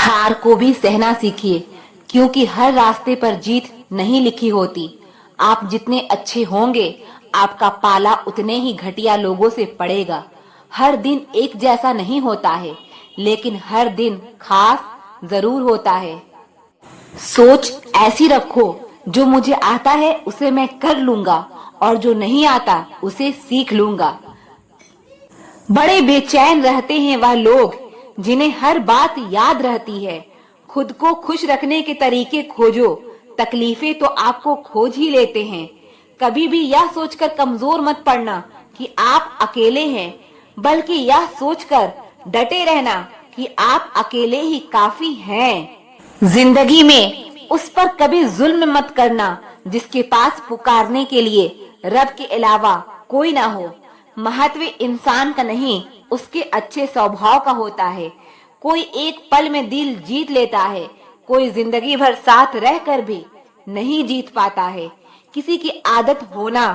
हार को भी सहना सीखिए, क्योंकि हर रास्ते पर जीत नहीं लिखी होती। आप जितने अच्छे होंगे, आपका पाला उतने ही घटिया लोगों से पड़ेगा। हर दिन एक जैसा नहीं होता है, लेकिन हर दिन खास जरूर होता है। सोच ऐसी रखो, जो मुझे आता है उसे मैं कर लूंगा, और जो नहीं आता उसे सीख लूंगा। बड़े बेचैन रहते हैं वह लोग जिन्हें हर बात याद रहती है। खुद को खुश रखने के तरीके खोजो, तकलीफें तो आपको खोज ही लेते हैं। कभी भी यह सोचकर कमजोर मत पड़ना कि आप अकेले हैं, बल्कि यह सोचकर डटे रहना कि आप अकेले ही काफी हैं। जिंदगी में उस पर कभी जुल्म मत करना जिसके पास पुकारने के लिए रब के अलावा कोई ना हो। महत्व इंसान का नहीं, उसके अच्छे स्वभाव का होता है। कोई एक पल में दिल जीत लेता है, कोई जिंदगी भर साथ रहकर भी नहीं जीत पाता है। किसी की आदत होना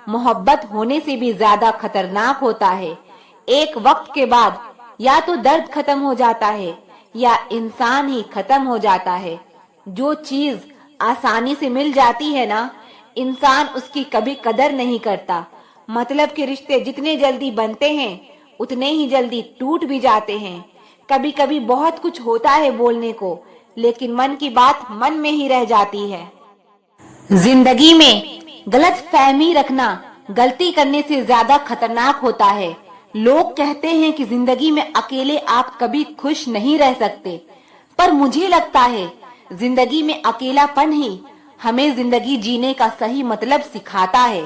मोहब्बत होने से भी ज्यादा खतरनाक होता है। एक वक्त के बाद या तो दर्द खत्म हो जाता है या इंसान ही खत्म हो जाता है। जो चीज आसानी से मिल जाती है ना, इंसान उसकी कभी कदर नहीं करता। मतलब के रिश्ते जितने जल्दी बनते हैं, उतने ही जल्दी टूट भी जाते हैं। कभी कभी बहुत कुछ होता है बोलने को, लेकिन मन की बात मन में ही रह जाती है। जिंदगी में गलत फहमी रखना गलती करने से ज्यादा खतरनाक होता है। लोग कहते हैं कि जिंदगी में अकेले आप कभी खुश नहीं रह सकते, पर मुझे लगता है जिंदगी में अकेलापन ही हमें जिंदगी जीने का सही मतलब सिखाता है।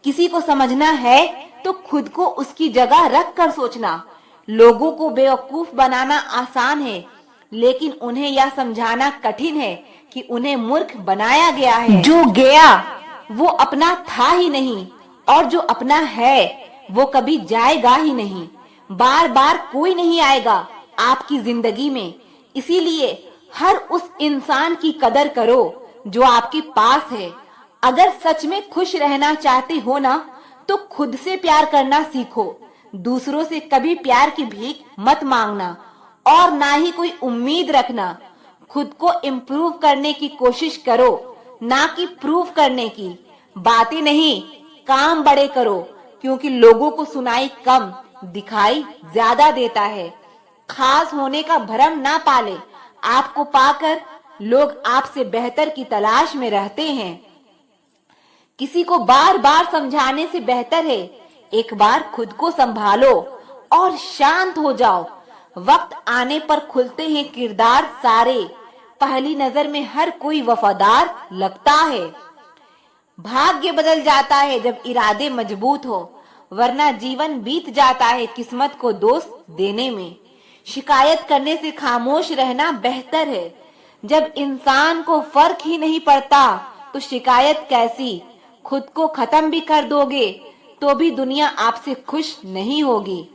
किसी को समझना है तो खुद को उसकी जगह रख कर सोचना। लोगों को बेवकूफ बनाना आसान है, लेकिन उन्हें यह समझाना कठिन है कि उन्हें मूर्ख बनाया गया है। जो गया वो अपना था ही नहीं, और जो अपना है वो कभी जाएगा ही नहीं। बार बार कोई नहीं आएगा आपकी जिंदगी में, इसीलिए हर उस इंसान की कदर करो जो आपके पास है। अगर सच में खुश रहना चाहते हो ना, तो खुद से प्यार करना सीखो। दूसरों से कभी प्यार की भीख मत मांगना, और ना ही कोई उम्मीद रखना। खुद को इम्प्रूव करने की कोशिश करो, ना कि प्रूव करने की। बातें नहीं, काम बड़े करो, क्योंकि लोगों को सुनाई कम, दिखाई ज्यादा देता है। खास होने का भ्रम ना पाले, आपको पाकर लोग आपसे बेहतर की तलाश में रहते हैं। किसी को बार बार समझाने से बेहतर है एक बार खुद को संभालो और शांत हो जाओ। वक्त आने पर खुलते हैं किरदार सारे, पहली नजर में हर कोई वफादार लगता है। भाग्य बदल जाता है जब इरादे मजबूत हो, वरना जीवन बीत जाता है किस्मत को दोष देने में। शिकायत करने से खामोश रहना बेहतर है। जब इंसान को फर्क ही नहीं पड़ता तो शिकायत कैसी। खुद को खत्म भी कर दोगे तो भी दुनिया आपसे खुश नहीं होगी।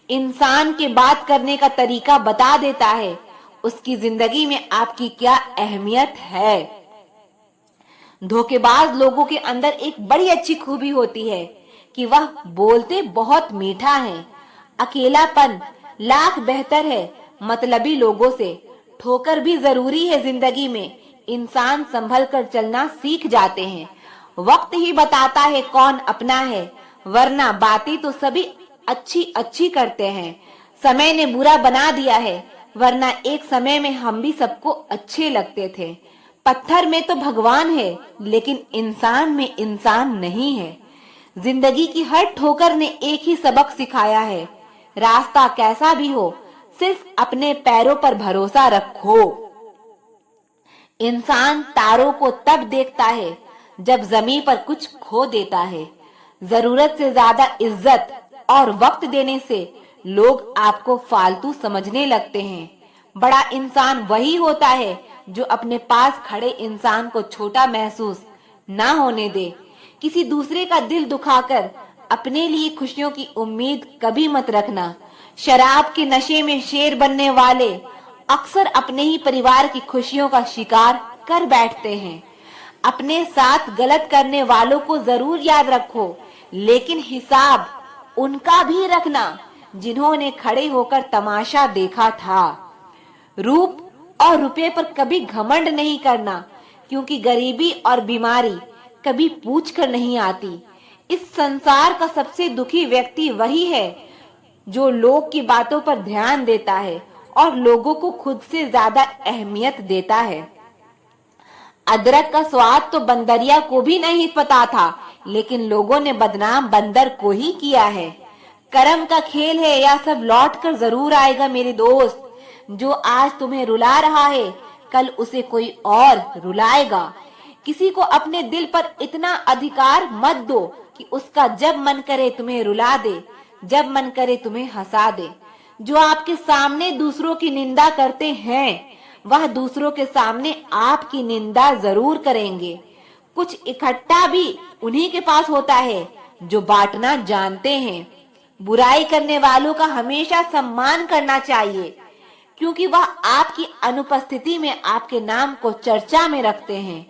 इंसान के बात करने का तरीका बता देता है उसकी जिंदगी में आपकी क्या अहमियत है। धोखेबाज लोगों के अंदर एक बड़ी अच्छी खूबी होती है कि वह बोलते बहुत मीठा है। अकेलापन लाख बेहतर है मतलबी लोगों से। ठोकर भी जरूरी है जिंदगी में, इंसान संभल कर चलना सीख जाते हैं। वक्त ही बताता है कौन अपना है, वरना बातें तो सभी अच्छी अच्छी करते हैं। समय ने बुरा बना दिया है, वरना एक समय में हम भी सबको अच्छे लगते थे। पत्थर में तो भगवान है, लेकिन इंसान में इंसान नहीं है। जिंदगी की हर ठोकर ने एक ही सबक सिखाया है, रास्ता कैसा भी हो सिर्फ अपने पैरों पर भरोसा रखो। इंसान तारों को तब देखता है जब जमीन पर कुछ खो देता है। जरूरत से ज्यादा इज्जत और वक्त देने से लोग आपको फालतू समझने लगते हैं। बड़ा इंसान वही होता है जो अपने पास खड़े इंसान को छोटा महसूस ना होने दे। किसी दूसरे का दिल दुखाकर अपने लिए खुशियों की उम्मीद कभी मत रखना। शराब के नशे में शेर बनने वाले अक्सर अपने ही परिवार की खुशियों का शिकार कर बैठते हैं। अपने साथ गलत करने वालों को जरूर याद रखो, लेकिन हिसाब उनका भी रखना जिन्होंने खड़े होकर तमाशा देखा था। रूप और रुपये पर कभी घमंड नहीं करना, क्योंकि गरीबी और बीमारी कभी पूछ कर नहीं आती। इस संसार का सबसे दुखी व्यक्ति वही है जो लोग की बातों पर ध्यान देता है और लोगों को खुद से ज्यादा अहमियत देता है। अदरक का स्वाद तो बंदरिया को भी नहीं पता था, लेकिन लोगों ने बदनाम बंदर को ही किया है। कर्म का खेल है, यह सब लौट कर जरूर आएगा मेरे दोस्त। जो आज तुम्हें रुला रहा है, कल उसे कोई और रुलाएगा। किसी को अपने दिल पर इतना अधिकार मत दो कि उसका जब मन करे तुम्हें रुला दे, जब मन करे तुम्हें हंसा दे। जो आपके सामने दूसरों की निंदा करते हैं, वह दूसरों के सामने आपकी निंदा जरूर करेंगे। कुछ इकट्ठा भी उन्हीं के पास होता है जो बांटना जानते हैं। बुराई करने वालों का हमेशा सम्मान करना चाहिए, क्योंकि वह आपकी अनुपस्थिति में आपके नाम को चर्चा में रखते हैं।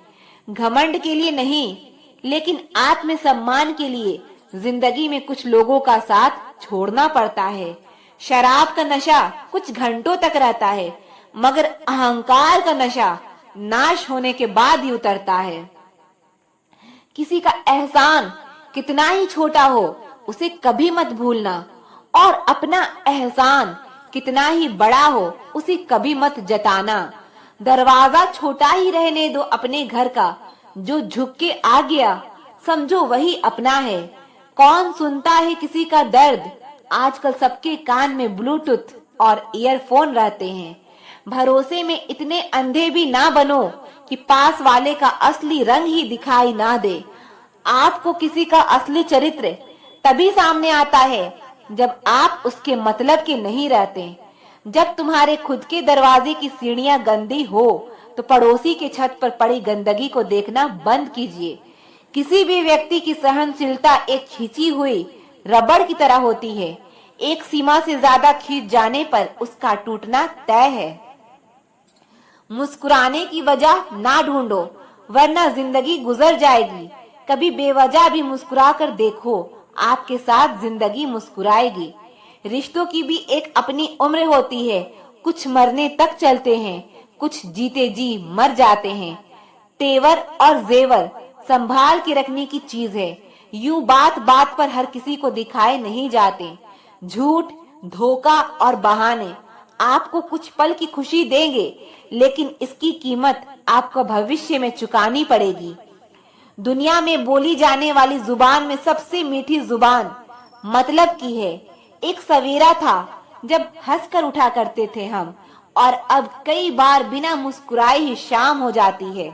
घमंड के लिए नहीं, लेकिन आत्मसम्मान के लिए जिंदगी में कुछ लोगों का साथ छोड़ना पड़ता है। शराब का नशा कुछ घंटों तक रहता है, मगर अहंकार का नशा नाश होने के बाद ही उतरता है। किसी का एहसान कितना ही छोटा हो, उसे कभी मत भूलना, और अपना एहसान कितना ही बड़ा हो, उसे कभी मत जताना। दरवाजा छोटा ही रहने दो अपने घर का, जो झुक के आ गया समझो वही अपना है। कौन सुनता है किसी का दर्द? आजकल सबके कान में ब्लूटूथ और ईयरफोन रहते हैं। भरोसे में इतने अंधे भी ना बनो कि पास वाले का असली रंग ही दिखाई ना दे। आपको किसी का असली चरित्र तभी सामने आता है जब आप उसके मतलब के नहीं रहते। जब तुम्हारे खुद के दरवाजे की सीढ़ियां गंदी हो, तो पड़ोसी के छत पर पड़ी गंदगी को देखना बंद कीजिए। किसी भी व्यक्ति की सहनशीलता एक खींची हुई रबड़ की तरह होती है। एक सीमा से ज्यादा खींच जाने पर उसका टूटना तय है। मुस्कुराने की वजह ना ढूंढो, वरना जिंदगी गुजर जाएगी। कभी बेवजह भी मुस्कुरा कर देखो, आपके साथ जिंदगी मुस्कुराएगी। रिश्तों की भी एक अपनी उम्र होती है। कुछ मरने तक चलते हैं, कुछ जीते जी मर जाते हैं। तेवर और जेवर संभाल के रखने की चीज है। यूं बात बात पर हर किसी को दिखाए नहीं जाते। झूठ, धोखा और बहाने आपको कुछ पल की खुशी देंगे, लेकिन इसकी कीमत आपको भविष्य में चुकानी पड़ेगी। दुनिया में बोली जाने वाली जुबान में सबसे मीठी जुबान मतलब की है। एक सवेरा था जब हंसकर उठा करते थे हम, और अब कई बार बिना मुस्कुराए ही शाम हो जाती है।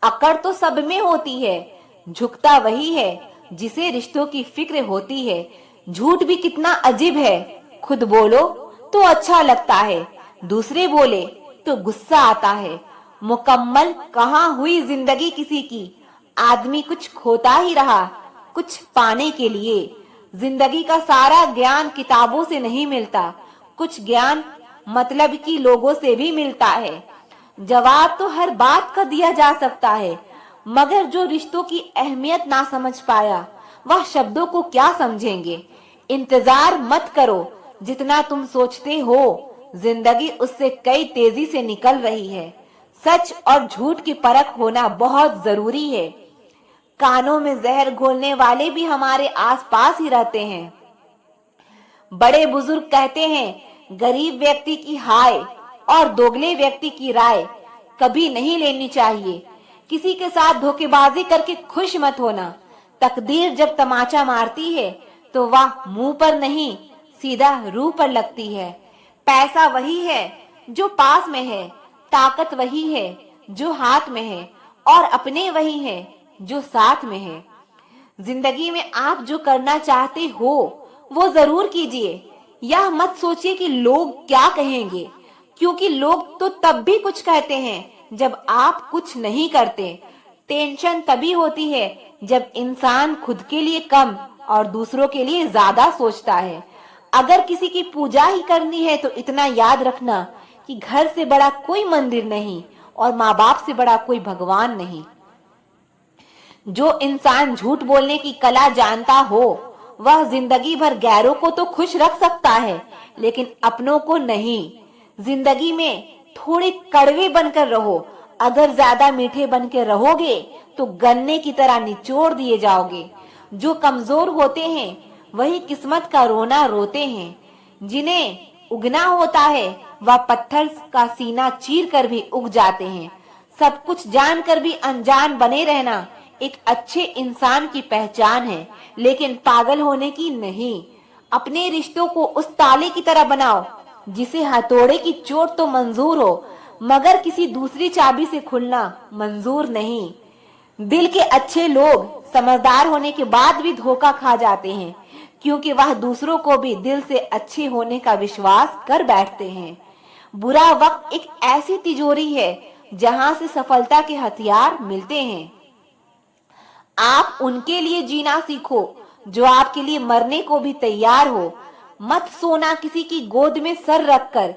अकड़ तो सब में होती है, झुकता वही है जिसे रिश्तों की फिक्र होती है। झूठ भी कितना अजीब है, खुद बोलो तो अच्छा लगता है, दूसरे बोले तो गुस्सा आता है। मुकम्मल कहाँ हुई जिंदगी किसी की, आदमी कुछ खोता ही रहा कुछ पाने के लिए। जिंदगी का सारा ज्ञान किताबों से नहीं मिलता, कुछ ज्ञान मतलब की लोगों से भी मिलता है। जवाब तो हर बात का दिया जा सकता है, मगर जो रिश्तों की अहमियत ना समझ पाया, वह शब्दों को क्या समझेंगे। इंतजार मत करो, जितना तुम सोचते हो जिंदगी उससे कई तेजी से निकल रही है। सच और झूठ की परख होना बहुत जरूरी है। कानों में जहर घोलने वाले भी हमारे आसपास ही रहते हैं। बड़े बुजुर्ग कहते हैं, गरीब व्यक्ति की हाय और दोगले व्यक्ति की राय कभी नहीं लेनी चाहिए। किसी के साथ धोखेबाजी करके खुश मत होना। तकदीर जब तमाचा मारती है तो वह मुंह पर नहीं, सीधा रूह पर लगती है। पैसा वही है जो पास में है, ताकत वही है जो हाथ में है, और अपने वही है जो साथ में है। जिंदगी में आप जो करना चाहते हो वो जरूर कीजिए। यह मत सोचिए कि लोग क्या कहेंगे, क्योंकि लोग तो तब भी कुछ कहते हैं जब आप कुछ नहीं करते। टेंशन तभी होती है जब इंसान खुद के लिए कम और दूसरों के लिए ज्यादा सोचता है। अगर किसी की पूजा ही करनी है तो इतना याद रखना कि घर से बड़ा कोई मंदिर नहीं और माँ बाप से बड़ा कोई भगवान नहीं। जो इंसान झूठ बोलने की कला जानता हो, वह जिंदगी भर गैरों को तो खुश रख सकता है, लेकिन अपनों को नहीं। जिंदगी में थोड़े कड़वे बनकर रहो। अगर ज्यादा मीठे बनकर रहोगे तो गन्ने की तरह निचोड़ दिए जाओगे। जो कमजोर होते हैं वही किस्मत का रोना रोते हैं। जिन्हें उगना होता है वह पत्थर का सीना चीर कर भी उग जाते हैं। सब कुछ जानकर भी अनजान बने रहना एक अच्छे इंसान की पहचान है, लेकिन पागल होने की नहीं। अपने रिश्तों को उस ताले की तरह बनाओ जिसे हथौड़े की चोट तो मंजूर हो, मगर किसी दूसरी चाबी से खुलना मंजूर नहीं। दिल के अच्छे लोग समझदार होने के बाद भी धोखा खा जाते हैं, क्योंकि वह दूसरों को भी दिल से अच्छे होने का विश्वास कर बैठते हैं। बुरा वक्त एक ऐसी तिजोरी है जहां से सफलता के हथियार मिलते हैं। आप उनके लिए जीना सीखो जो आपके लिए मरने को भी तैयार हो। मत सोना किसी की गोद में सर रखकर,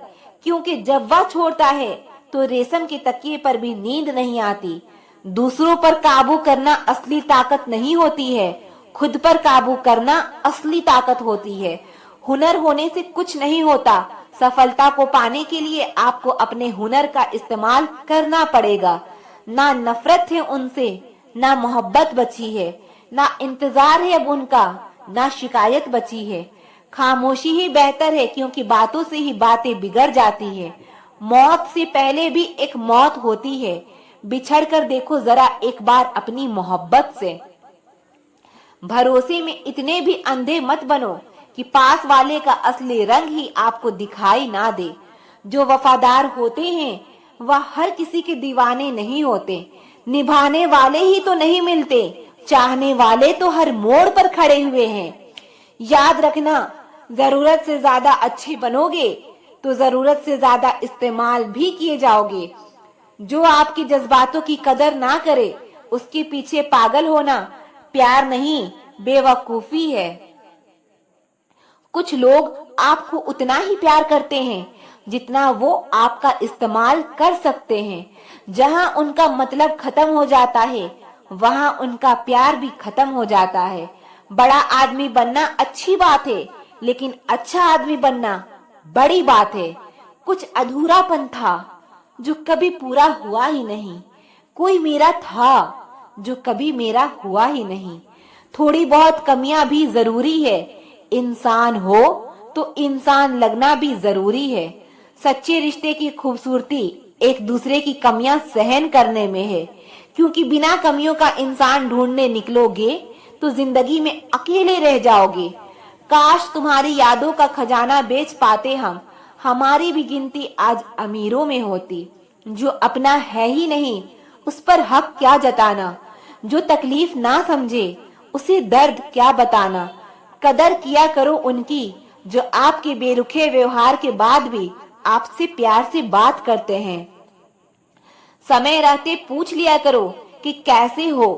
क्योंकि जब वह छोड़ता है तो रेशम के तकिए पर भी नींद नहीं आती। दूसरों पर काबू करना असली ताकत नहीं होती है, खुद पर काबू करना असली ताकत होती है। हुनर होने से कुछ नहीं होता। सफलता को पाने के लिए आपको अपने हुनर का इस्तेमाल करना पड़ेगा। ना नफरत है उनसे, ना मोहब्बत बची है, ना इंतजार है अब उनका, ना शिकायत बची है। खामोशी ही बेहतर है, क्योंकि बातों से ही बातें बिगड़ जाती है। मौत से पहले भी एक मौत होती है। बिछड़ कर देखो जरा एक बार अपनी मोहब्बत से। भरोसे में इतने भी अंधे मत बनो कि पास वाले का असली रंग ही आपको दिखाई ना दे। जो वफादार होते हैं वह हर किसी के दीवाने नहीं होते। निभाने वाले ही तो नहीं मिलते, चाहने वाले तो हर मोड़ पर खड़े हुए हैं। याद रखना, जरूरत से ज्यादा अच्छे बनोगे तो जरूरत से ज्यादा इस्तेमाल भी किए जाओगे। जो आपके जज्बातों की कदर ना करे उसके पीछे पागल होना प्यार नहीं, बेवकूफी है। कुछ लोग आपको उतना ही प्यार करते हैं जितना वो आपका इस्तेमाल कर सकते हैं। जहां उनका मतलब खत्म हो जाता है वहां उनका प्यार भी खत्म हो जाता है। बड़ा आदमी बनना अच्छी बात है, लेकिन अच्छा आदमी बनना बड़ी बात है। कुछ अधूरापन था जो कभी पूरा हुआ ही नहीं। कोई मेरा था जो कभी मेरा हुआ ही नहीं। थोड़ी बहुत कमियां भी जरूरी है। इंसान हो तो इंसान लगना भी जरूरी है। सच्चे रिश्ते की खूबसूरती एक दूसरे की कमियां सहन करने में है, क्योंकि बिना कमियों का इंसान ढूंढने निकलोगे तो जिंदगी में अकेले रह जाओगे। काश तुम्हारी यादों का खजाना बेच पाते हम, हमारी भी गिनती आज अमीरों में होती। जो अपना है ही नहीं उस पर हक क्या जताना। जो तकलीफ ना समझे उसे दर्द क्या बताना। कदर किया करो उनकी जो आपके बेरुखे व्यवहार के बाद भी आपसे प्यार से बात करते हैं। समय रहते पूछ लिया करो कि कैसे हो,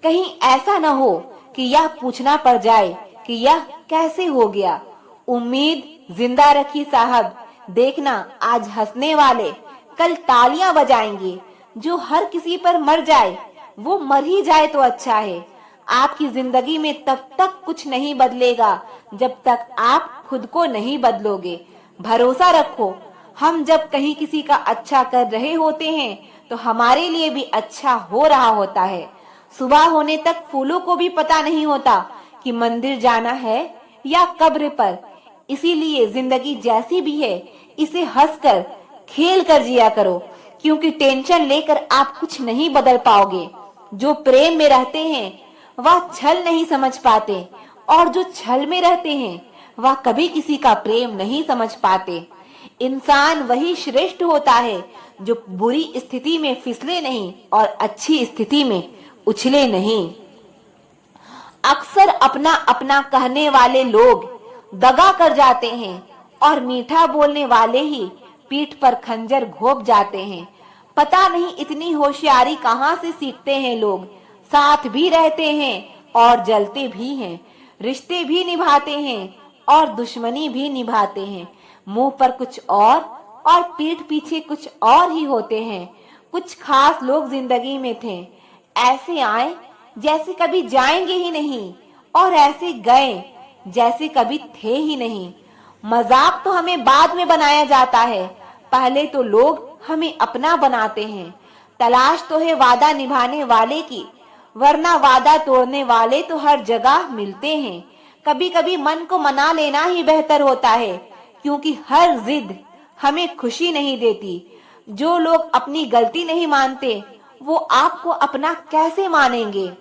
कहीं ऐसा न हो कि यह पूछना पड़ जाए कि यह कैसे हो गया। उम्मीद जिंदा रखी साहब, देखना आज हंसने वाले कल तालियां बजाएंगे। जो हर किसी पर मर जाए वो मर ही जाए तो अच्छा है। आपकी जिंदगी में तब तक कुछ नहीं बदलेगा जब तक आप खुद को नहीं बदलोगे। भरोसा रखो, हम जब कहीं किसी का अच्छा कर रहे होते हैं तो हमारे लिए भी अच्छा हो रहा होता है। सुबह होने तक फूलों को भी पता नहीं होता कि मंदिर जाना है या कब्र पर। इसीलिए जिंदगी जैसी भी है इसे हंसकर खेल कर जिया करो, क्योंकि टेंशन लेकर आप कुछ नहीं बदल पाओगे। जो प्रेम में रहते हैं वह छल नहीं समझ पाते, और जो छल में रहते हैं वह कभी किसी का प्रेम नहीं समझ पाते। इंसान वही श्रेष्ठ होता है जो बुरी स्थिति में फिसले नहीं और अच्छी स्थिति में उछले नहीं। अक्सर अपना अपना कहने वाले लोग दगा कर जाते हैं और मीठा बोलने वाले ही पीठ पर खंजर घोंप जाते हैं। पता नहीं इतनी होशियारी कहां से सीखते हैं लोग। साथ भी रहते हैं और जलते भी हैं, रिश्ते भी निभाते हैं और दुश्मनी भी निभाते हैं। मुंह पर कुछ और पीठ पीछे कुछ और ही होते हैं। कुछ खास लोग जिंदगी में थे, ऐसे आए जैसे कभी जाएंगे ही नहीं, और ऐसे गए जैसे कभी थे ही नहीं। मजाक तो हमें बाद में बनाया जाता है, पहले तो लोग हमें अपना बनाते हैं। तलाश तो है वादा निभाने वाले की, वरना वादा तोड़ने वाले तो हर जगह मिलते हैं। कभी कभी मन को मना लेना ही बेहतर होता है, क्योंकि हर जिद हमें खुशी नहीं देती। जो लोग अपनी गलती नहीं मानते, वो आपको अपना कैसे मानेंगे?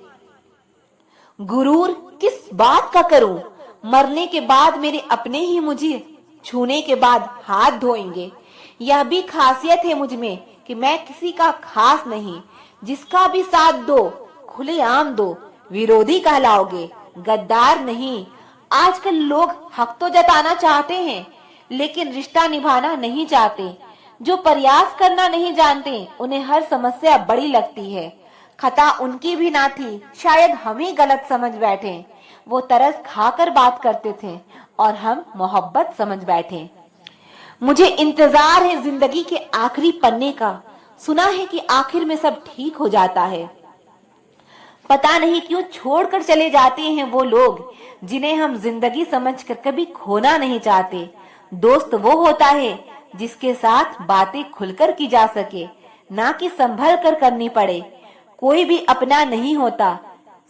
गुरूर किस बात का करूं? मरने के बाद मेरे अपने ही मुझे छूने के बाद हाथ धोएंगे। यह भी खासियत है मुझ में कि मैं किसी का खास नहीं। जिसका भी साथ दो, खुलेआम दो, विरोधी कहलाओगे, गद्दार नहीं। आजकल लोग हक तो जताना चाहते हैं, लेकिन रिश्ता निभाना नहीं चाहते। जो प्रयास करना नहीं जानते, उन्हें हर समस्या बड़ी लगती है। खता उनकी भी ना थी, शायद हम ही गलत समझ बैठे। वो तरस खाकर बात करते थे और हम मोहब्बत समझ बैठे। मुझे इंतजार है जिंदगी के आखिरी पन्ने का। सुना है कि आखिर में सब ठीक हो जाता है। पता नहीं क्यों छोड़कर चले जाते हैं वो लोग जिन्हें हम जिंदगी समझकर कभी खोना नहीं चाहते। दोस्त वो होता है जिसके साथ बातें खुलकर की जा सके, ना कि संभल कर करनी पड़े। कोई भी अपना नहीं होता,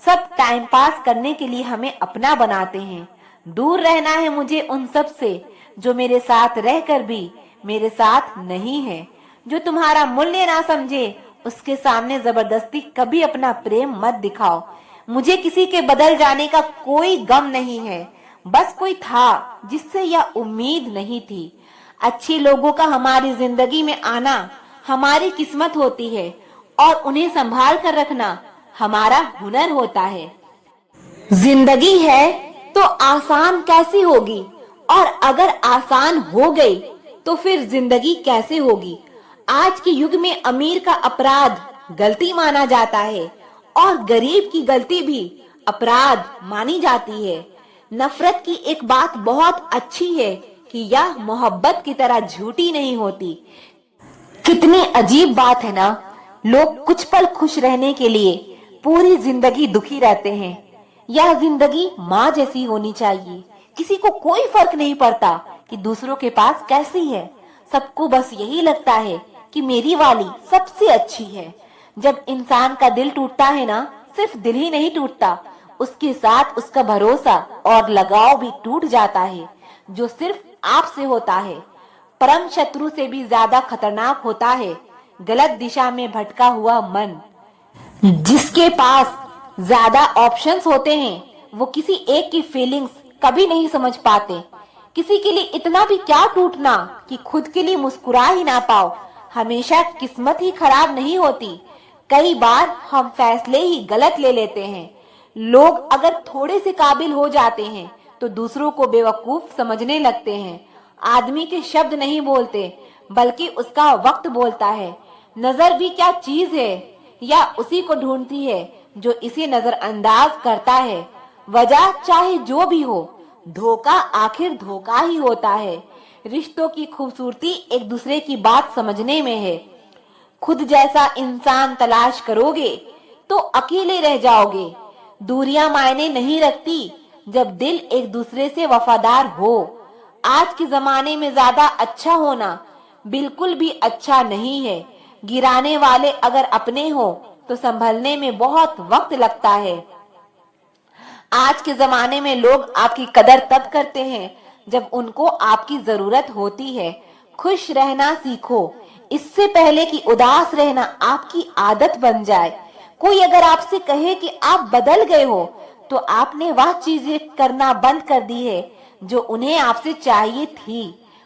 सब टाइम पास करने के लिए हमें अपना बनाते हैं। दूर रहना है मुझे उन सब से जो मेरे साथ रहकर भी मेरे साथ नहीं है। जो तुम्हारा मूल्य ना समझे, उसके सामने जबरदस्ती कभी अपना प्रेम मत दिखाओ। मुझे किसी के बदल जाने का कोई गम नहीं है, बस कोई था जिससे यह उम्मीद नहीं थी। अच्छे लोगों का हमारी जिंदगी में आना हमारी किस्मत होती है, और उन्हें संभाल कर रखना हमारा हुनर होता है। जिंदगी है तो आसान कैसी होगी, और अगर आसान हो गई तो फिर जिंदगी कैसे होगी? आज के युग में अमीर का अपराध गलती माना जाता है, और गरीब की गलती भी अपराध मानी जाती है। नफरत की एक बात बहुत अच्छी है कि यह मोहब्बत की तरह झूठी नहीं होती। कितनी अजीब बात है ना, लोग कुछ पल खुश रहने के लिए पूरी जिंदगी दुखी रहते हैं। यह जिंदगी माँ जैसी होनी चाहिए। किसी को कोई फर्क नहीं पड़ता कि दूसरों के पास कैसी है। सबको बस यही लगता है कि मेरी वाली सबसे अच्छी है। जब इंसान का दिल टूटता है ना, सिर्फ दिल ही नहीं टूटता, उसके साथ उसका भरोसा और लगाव भी टूट जाता है, जो सिर्फ आपसे होता है। परम शत्रु से भी ज्यादा खतरनाक होता है गलत दिशा में भटका हुआ मन। जिसके पास ज्यादा ऑप्शंस होते हैं, वो किसी एक की फीलिंग्स कभी नहीं समझ पाते। किसी के लिए इतना भी क्या टूटना कि खुद के लिए मुस्कुरा ही ना पाओ। हमेशा किस्मत ही खराब नहीं होती, कई बार हम फैसले ही गलत ले लेते हैं। लोग अगर थोड़े से काबिल हो जाते हैं तो दूसरों को बेवकूफ समझने लगते हैं। आदमी के शब्द नहीं बोलते, बल्कि उसका वक्त बोलता है। नजर भी क्या चीज है, या उसी को ढूंढती है जो इसे नजरअंदाज करता है। वजह चाहे जो भी हो, धोखा आखिर धोखा ही होता है। रिश्तों की खूबसूरती एक दूसरे की बात समझने में है। खुद जैसा इंसान तलाश करोगे तो अकेले रह जाओगे। दूरियां मायने नहीं रखती जब दिल एक दूसरे से वफादार हो। आज के जमाने में ज्यादा अच्छा होना बिल्कुल भी अच्छा नहीं है। गिराने वाले अगर अपने हो तो संभलने में बहुत वक्त लगता है। आज के जमाने में लोग आपकी कदर तब करते हैं जब उनको आपकी जरूरत होती है। खुश रहना सीखो, इससे पहले कि उदास रहना आपकी आदत बन जाए। कोई अगर आपसे कहे कि आप बदल गए हो, तो आपने वह चीजें करना बंद कर दी है जो उन्हें आपसे चाहिए थी।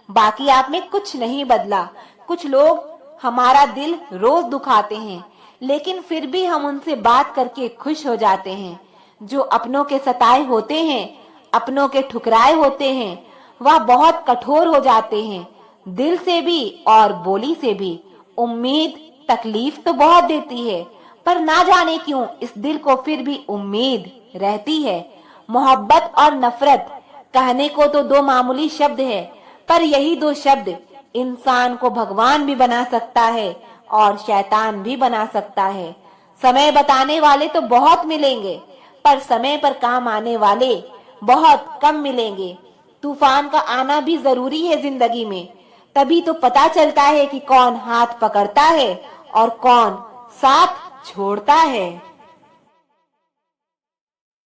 बाकी आप में कुछ नहीं बदला। कुछ लोग हमारा दिल रोज दुखाते हैं, लेकिन फिर भी हम उनसे बात करके खुश हो जाते हैं। जो अपनों के सताए होते हैं, अपनों के ठुकराए होते हैं, वह बहुत कठोर हो जाते हैं, दिल से भी और बोली से भी। उम्मीद तकलीफ तो बहुत देती है, पर ना जाने क्यों इस दिल को फिर भी उम्मीद रहती है। मोहब्बत और नफरत कहने को तो दो मामूली शब्द है, पर यही दो शब्द इंसान को भगवान भी बना सकता है और शैतान भी बना सकता है। समय बताने वाले तो बहुत मिलेंगे, पर समय पर काम आने वाले बहुत कम मिलेंगे। तूफान का आना भी जरूरी है जिंदगी में, तभी तो पता चलता है कि कौन हाथ पकड़ता है और कौन साथ छोड़ता है।